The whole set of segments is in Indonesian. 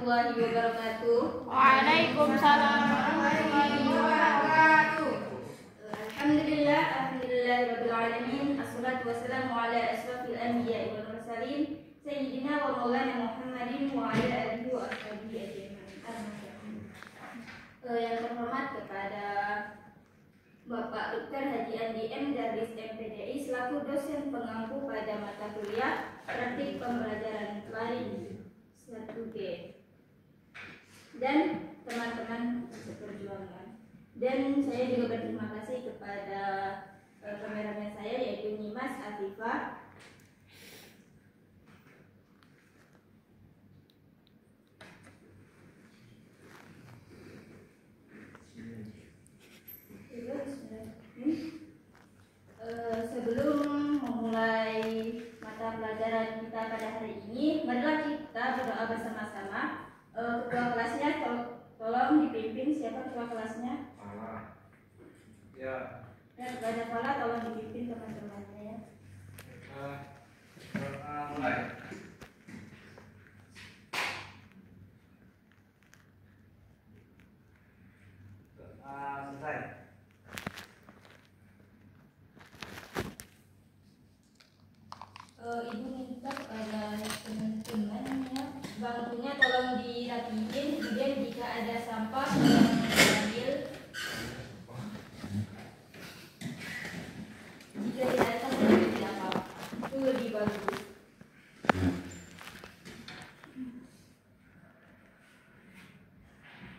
warahmatullahi wabarakatuh. Waalaikumsalam warahmatullahi wabarakatuh. Alhamdulillahirabbil alamin. Assalatu wassalamu ala asrofil anbiya'i wal mursalin sayyidina wa maulana Muhammadin wa ala alihi wa ashabihi ajmain. Yang terhormat kepada Bapak Dr. Haji Andi M. Darwis MPDI selaku dosen pengampu pada mata kuliah praktik pembelajaran lain 1G, dan teman-teman seperjuangan. Dan saya juga berterima kasih kepada kameramen saya yaitu Nyimas Afifah. Sebelum memulai mata pelajaran kita pada hari ini, marilah kita berdoa bersama-sama. Ketua kelasnya tolong dipimpin. Siapa ketua kelasnya? Fala. Ya. Dan kepada Fala tolong dipimpin teman-temannya ya. Mulai. Selesai. Ibu minta kepada teman-teman ya, bangkunya tolong dirapiin, kemudian jika ada sampah tolong diambil. Jika tidak ada sampah tidak apa-apa, itu lebih bagus.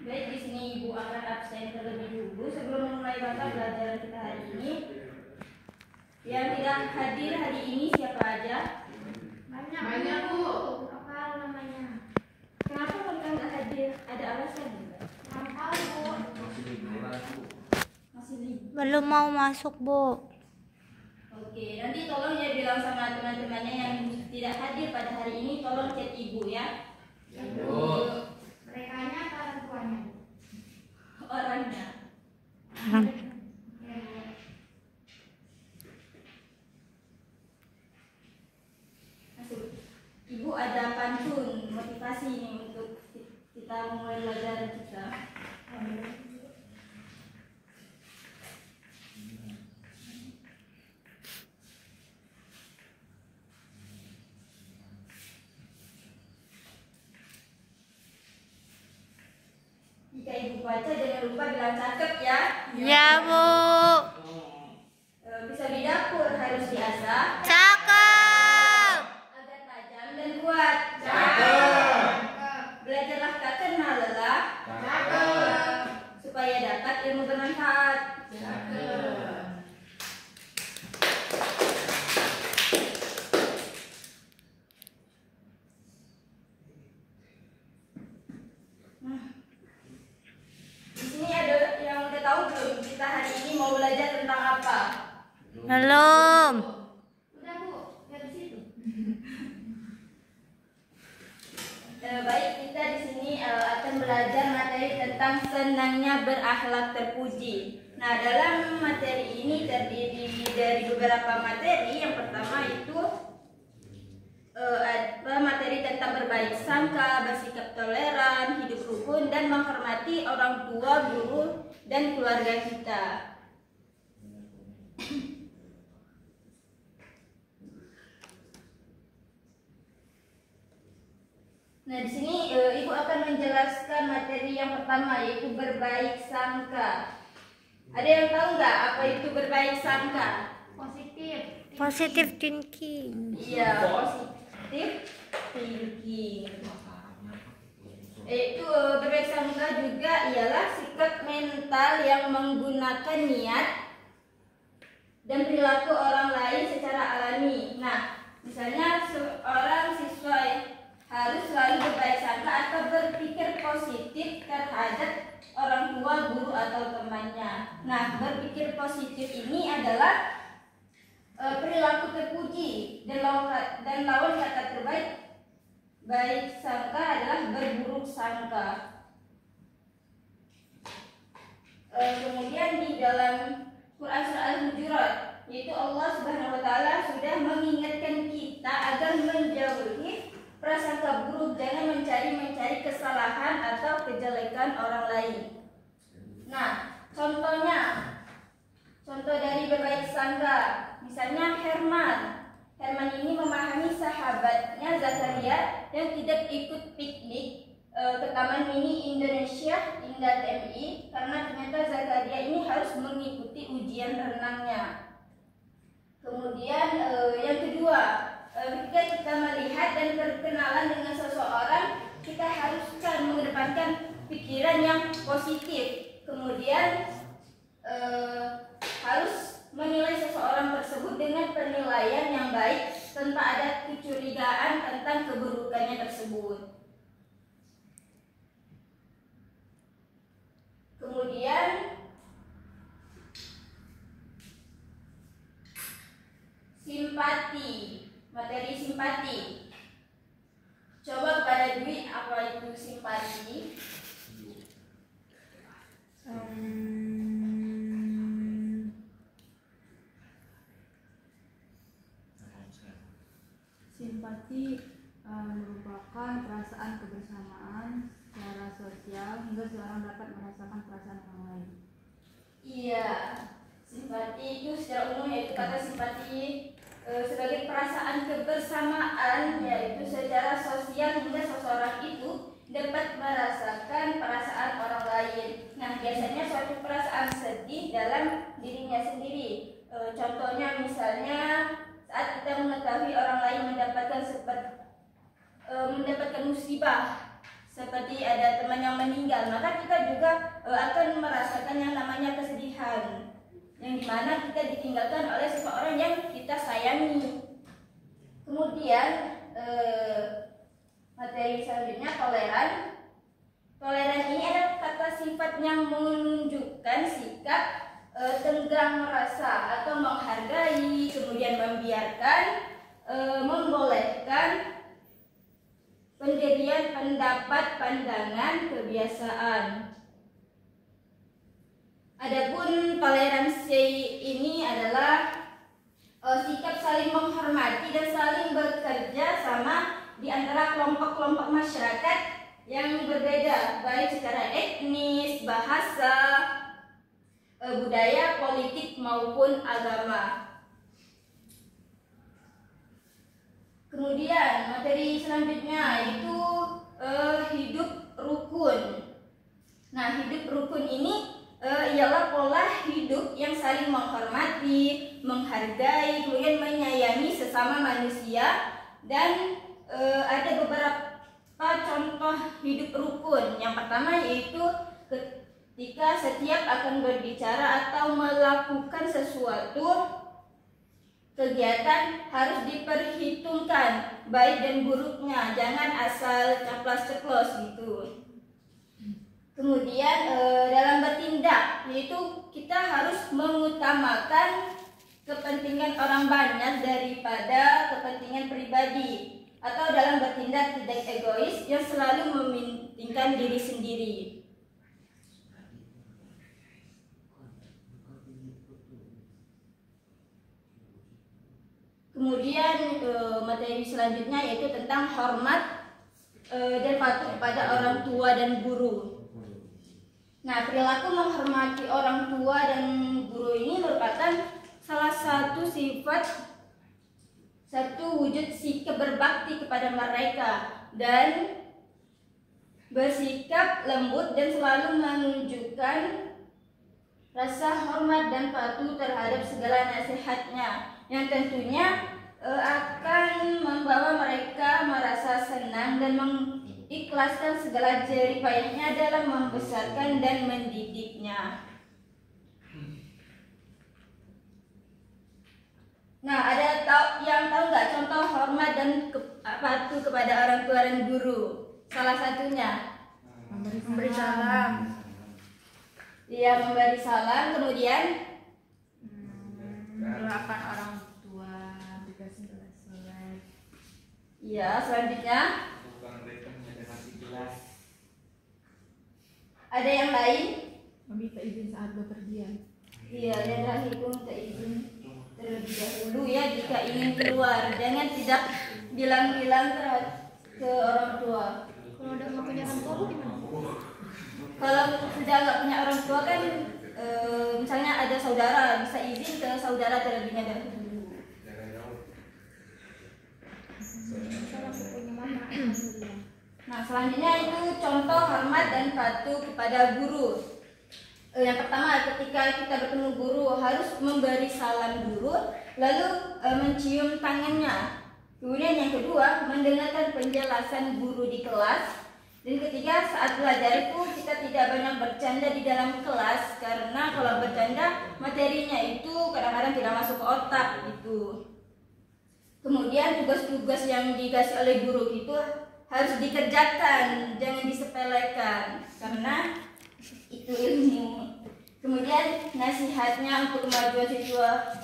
Baik, di sini Ibu akan absen terlebih dahulu sebelum memulai mata pelajaran kita hari ini. Yang tidak hadir hari ini siapa aja? Banyak Bu. Apa namanya? Kenapa mereka nggak hadir? Ada alasan nggak? Apa Bu? Masih libur. Belum mau masuk, Bu. Oke, nanti tolong ya bilang sama teman-temannya yang tidak hadir pada hari ini, tolong chat Ibu ya. Ibu. Merekanya apa orang tuanya? Orangnya. Ibu ada pantun motivasi nih untuk kita memulai pelajaran kita. Jika Ibu baca jangan lupa bilang cakep ya. Ya, Bu. Bisa di dapur harus diasah Cakep. agar tajam dan kuat. Belajarlah tak kenal lelah supaya dapat ilmu bermanfaat. Di sini ada yang udah tahu belum kita hari ini mau belajar tentang apa? Belum. Udah Bu, dari situ. Baik, kita di sini akan belajar materi tentang senangnya berakhlak terpuji. Nah, dalam materi ini terdiri dari beberapa materi. Yang pertama itu materi tentang berbaik sangka, bersikap toleran, hidup rukun, dan menghormati orang tua, guru, dan keluarga kita. Nah, di sini Ibu akan menjelaskan materi yang pertama yaitu berbaik sangka. Ada yang tahu nggak apa itu berbaik sangka? Positif. Positive thinking. Iya, positif thinking. Itu berbaik sangka juga ialah sikap mental yang menggunakan niat dan perilaku orang lain secara alami. Nah, misalnya seorang siswa harus selalu berbaik sangka atau berpikir positif terhadap orang tua, guru, atau temannya. Nah, berpikir positif ini adalah perilaku terpuji, dan lawan kata terbaik baik sangka adalah berburuk sangka. Kemudian di dalam Quran surah Al-Hujurat, yaitu Allah Subhanahu wa taala sudah mengingatkan kita agar menjauhi prasangka buruk, jangan mencari kesalahan atau kejelekan orang lain. Nah, contoh dari berbaik sangka, misalnya Herman ini memahami sahabatnya Zakaria yang tidak ikut piknik ke Taman Mini Indonesia Indah TMI karena ternyata Zakaria ini harus mengikuti ujian renangnya. Kemudian yang kedua, ketika kita melihat dan berkenalan dengan seseorang, kita haruskan mengedepankan pikiran yang positif. Kemudian harus menilai seseorang tersebut dengan penilaian yang baik tanpa ada kecurigaan tentang keburukannya tersebut. Kemudian simpati, materi simpati. Coba kepada Dwi, apa itu simpati? Simpati merupakan perasaan kebersamaan secara sosial hingga seorang dapat merasakan perasaan orang lain. Iya, simpati itu secara umum yaitu kata simpati sebagai perasaan kebersamaan, yaitu secara sosial hingga seseorang itu dapat merasakan perasaan orang lain. Nah, biasanya suatu perasaan sedih dalam dirinya sendiri. Contohnya misalnya saat kita mengetahui orang lain mendapatkan musibah, seperti ada teman yang meninggal, maka kita juga akan merasakan yang namanya kesedihan, yang dimana kita ditinggalkan oleh seseorang yang kita sayangi. Kemudian materi selanjutnya toleran ini adalah kata sifat yang menunjukkan sikap tenggang merasa atau menghargai, kemudian membiarkan, membolehkan pendirian pendapat, pandangan, kebiasaan. Adapun toleransi ini adalah sikap saling menghormati dan saling bekerja sama di antara kelompok-kelompok masyarakat yang berbeda, baik secara etnis, bahasa, budaya, politik maupun agama. Kemudian materi selanjutnya yaitu hidup rukun. Nah, hidup rukun ini ialah pola hidup yang saling menghormati, menghargai, kemudian menyayangi sesama manusia, dan ada beberapa contoh hidup rukun. Yang pertama yaitu ketika setiap akan berbicara atau melakukan sesuatu kegiatan harus diperhitungkan baik dan buruknya, jangan asal caplas-ceplos gitu. Kemudian dalam bertindak, yaitu kita harus mengutamakan kepentingan orang banyak daripada kepentingan pribadi, atau dalam bertindak tidak egois yang selalu mementingkan diri sendiri. Kemudian materi selanjutnya yaitu tentang hormat dan patuh kepada orang tua dan guru. Nah, perilaku menghormati orang tua dan guru ini merupakan salah satu wujud sikap berbakti kepada mereka dan bersikap lembut dan selalu menunjukkan rasa hormat dan patuh terhadap segala nasihatnya, yang tentunya akan membawa mereka merasa senang dan mengikhlaskan segala jerih payahnya dalam membesarkan dan mendidiknya. Nah, ada yang tahu nggak contoh hormat dan patuh kepada orang tua dan guru? Salah satunya Memberi salam. Iya, memberi salam. Kemudian Mendoakan orang tua, dikasih sholat. iya, selanjutnya Bukan mereka mendengarkan jelas. ada yang lain? Meminta izin saat bepergian. Iya, dan terakhir itu minta izin terlebih dahulu ya jika ingin keluar. Jangan tidak bilang-bilang ke orang tua. Kalau udah nggak punya orang tua bu gimana? Kalau sudah nggak punya orang tua kan, misalnya ada saudara, bisa izin ke saudara terlebih dahulu. Misal aku punya mama, alhamdulillah. Nah, selanjutnya itu contoh hormat dan patuh kepada guru. Yang pertama, ketika kita bertemu guru harus memberi salam guru, lalu mencium tangannya. Kemudian yang kedua, mendengarkan penjelasan guru di kelas. Dan ketiga, saat belajar itu kita tidak banyak bercanda di dalam kelas, karena kalau bercanda materinya itu kadang-kadang tidak masuk ke otak gitu. Kemudian tugas-tugas yang dikasih oleh guru itu harus dikerjakan, jangan disepelekan, karena itu ilmu. Kemudian nasihatnya untuk kemajuan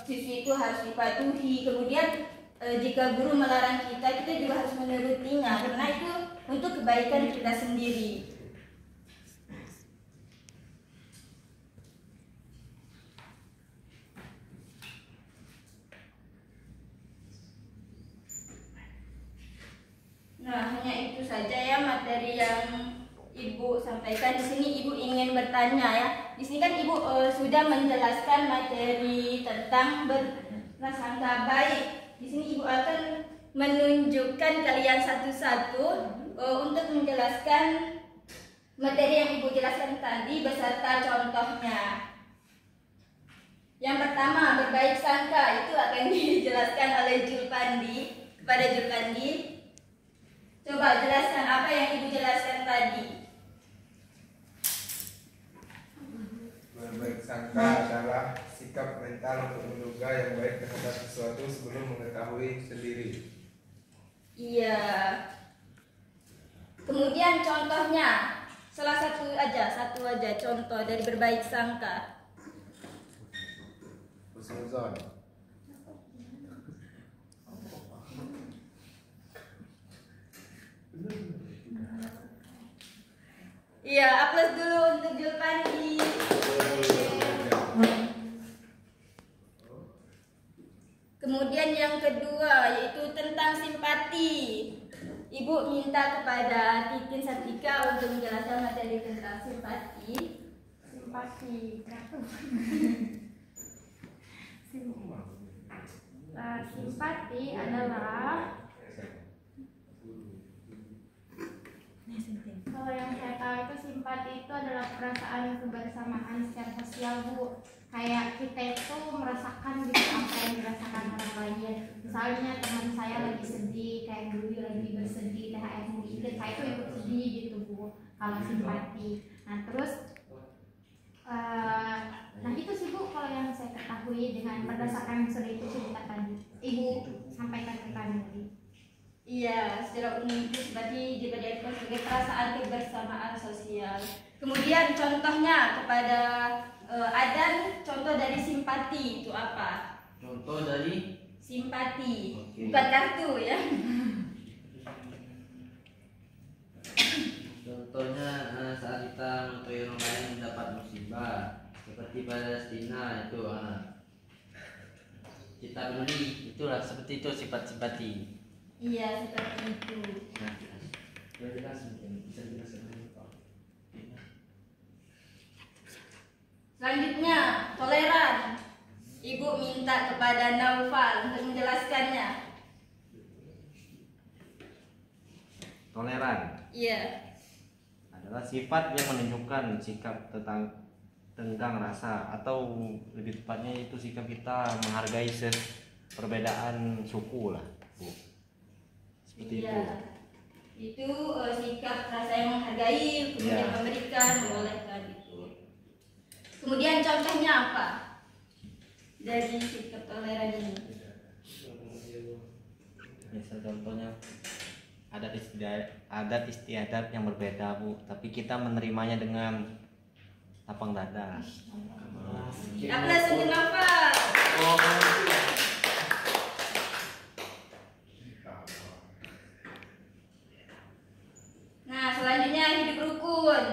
siswi itu harus dipatuhi. Kemudian jika guru melarang kita juga harus menurutinya, karena itu untuk kebaikan kita sendiri. Nah, hanya itu saja ya materi yang Ibu sampaikan. Di sini Ibu ingin bertanya ya. Di sini kan Ibu sudah menjelaskan materi tentang berprasangka baik. Di sini Ibu akan menunjukkan kalian satu-satu untuk menjelaskan materi yang Ibu jelaskan tadi beserta contohnya. Yang pertama, berbaik sangka itu akan dijelaskan oleh Julpandi kepada Julpandi. Coba jelaskan apa yang Ibu jelaskan tadi. Berbaik sangka adalah sikap mental untuk menduga yang baik terhadap sesuatu sebelum mengetahui sendiri. Iya. Kemudian contohnya, satu aja contoh dari berbaik sangka. Husnuzon. Iya, aplaus dulu untuk Julpandi. Kemudian yang kedua yaitu tentang simpati. Ibu minta kepada Titin Satika untuk menjelaskan materi tentang simpati. Simpati. Simpati adalah, kalau yang saya tahu itu simpati itu adalah perasaan kebersamaan secara sosial bu. Kayak kita itu merasakan gitu apa yang dirasakan orang lain. Misalnya teman saya lagi sedih, kayak dulu lagi bersedih, THR dikit, saya itu ikut sedih gitu bu. Kalau simpati. Nah terus, nah itu sih bu kalau yang saya ketahui dengan berdasarkan sudah itu cerita tadi. Ibu sampaikan ke kami tadi. Iya, secara umum itu berarti diartikan sebagai perasaan kebersamaan sosial. Kemudian contohnya kepada Adan, contoh dari simpati itu apa? Contoh dari Simpati, Oke. bukan kartu ya. contohnya saat kita mengetahui orang lain mendapat musibah seperti Palestina itu kita peduli, itulah seperti itu sifat simpati. Iya, seperti itu. Selanjutnya, toleran. Ibu minta kepada Naufal untuk menjelaskannya. Toleran Iya. adalah sifat yang menunjukkan sikap tenggang rasa, atau lebih tepatnya itu sikap kita menghargai perbedaan suku lah, Bu. Seperti Iya. itu. Itu sikap rasa yang menghargai, kemudian Iya. memberikan, membolehkan itu. Kemudian contohnya apa dari sikap toleran ini? Misal contohnya adat istiadat yang berbeda, Bu, tapi kita menerimanya dengan lapang dada. Aplaus untuk Naufal. Nah, selanjutnya hidup rukun.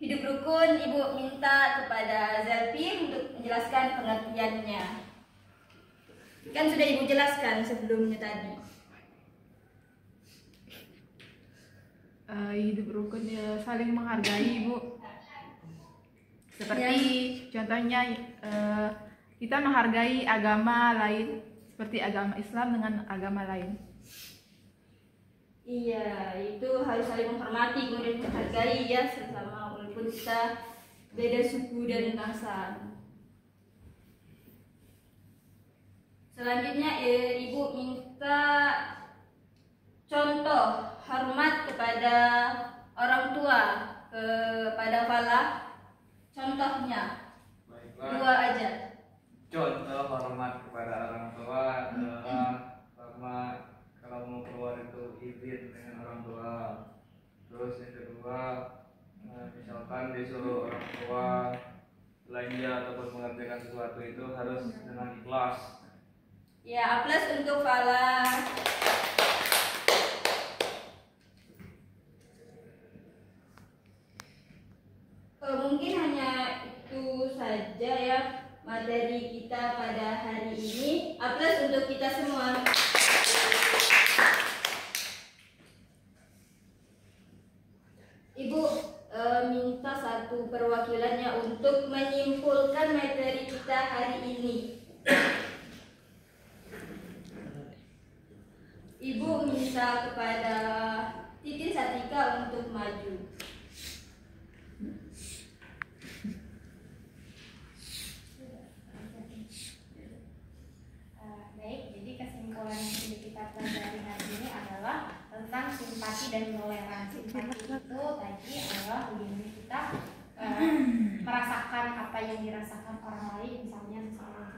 Hidup rukun, Ibu minta kepada Zelpi untuk menjelaskan pengertiannya. Kan sudah Ibu jelaskan sebelumnya tadi. hidup rukun ya saling menghargai, Bu. Seperti contohnya kita menghargai agama lain, seperti agama Islam dengan agama lain. Iya, itu harus saling menghormati kemudian menghargai ya sesama walaupun kita beda suku dan bangsa. Selanjutnya Ibu minta contoh hormat kepada orang tua, kepada Fala. Contohnya Baiklah. 2 aja. Contoh hormat kepada orang tua adalah pertama, kalau mau keluar itu izin dengan orang tua. Terus yang kedua, misalkan disuruh orang tua belanja ataupun mengerjakan sesuatu itu harus dengan ikhlas. Ya, plus untuk Fala. Mungkin hanya itu saja ya materi kita pada hari ini. Plus untuk kita semua. Ibu minta satu perwakilannya untuk menyimpulkan materi kita hari ini. Ibu minta kepada Titin Satika untuk maju. Baik, jadi kesimpulan yang sudah kita pelajari hari ini adalah tentang simpati dan toleransi. Simpati itu tadi adalah bagaimana kita merasakan apa yang dirasakan orang lain, misalnya seseorang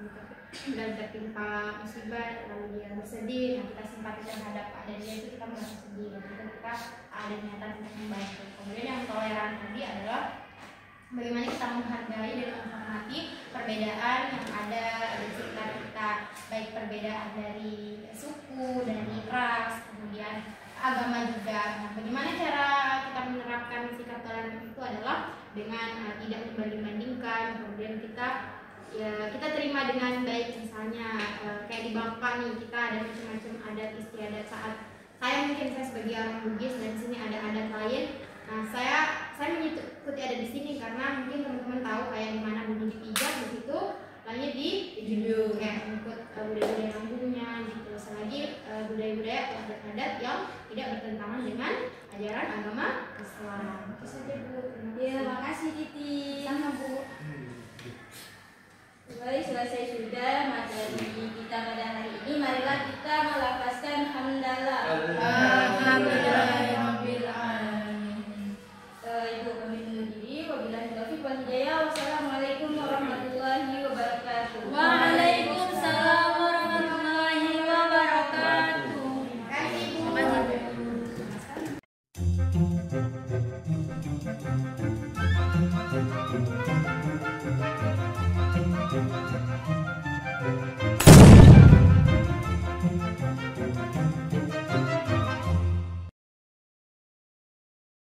dan tertimpa musibah lalu dia bersedih, nah kita simpati terhadap keadaan dia itu kita merasa sedih, dan kita ada niatan untuk membantu. Kemudian yang toleran tadi adalah bagaimana kita menghargai dan menghormati perbedaan yang ada di sekitar kita, baik perbedaan dari suku, dari ras, kemudian agama juga. Nah, bagaimana cara kita menerapkan sikap toleran itu adalah dengan tidak membanding-bandingkan, kemudian kita terima dengan baik. Misalnya kayak di Bangka nih, kita ada macam-macam adat istiadat. Saat saya sebagai orang Bugis dan sini ada adat lain. Nah, saya mengikuti adat di sini karena mungkin teman-teman tahu kayak di mana bumbu dipijat, di situ lainnya di junjung, kayak mengikut budaya-budaya lambungnya gitu. Selagi budaya-budaya atau adat-adat yang tidak bertentangan dengan ajaran agama Islam. Itu saja, Bu. Ya, makasih Titi. Sama, Bu. Baik, selesai sudah materi kita pada hari ini. Marilah kita melafazkan hamdalah. Alhamdulillahirabbil alamin. Ibu kami undur diri. Wabillahi taufiq wal hidayah. Wassalamualaikum warahmatullahi wabarakatuh. Waalaikumsalam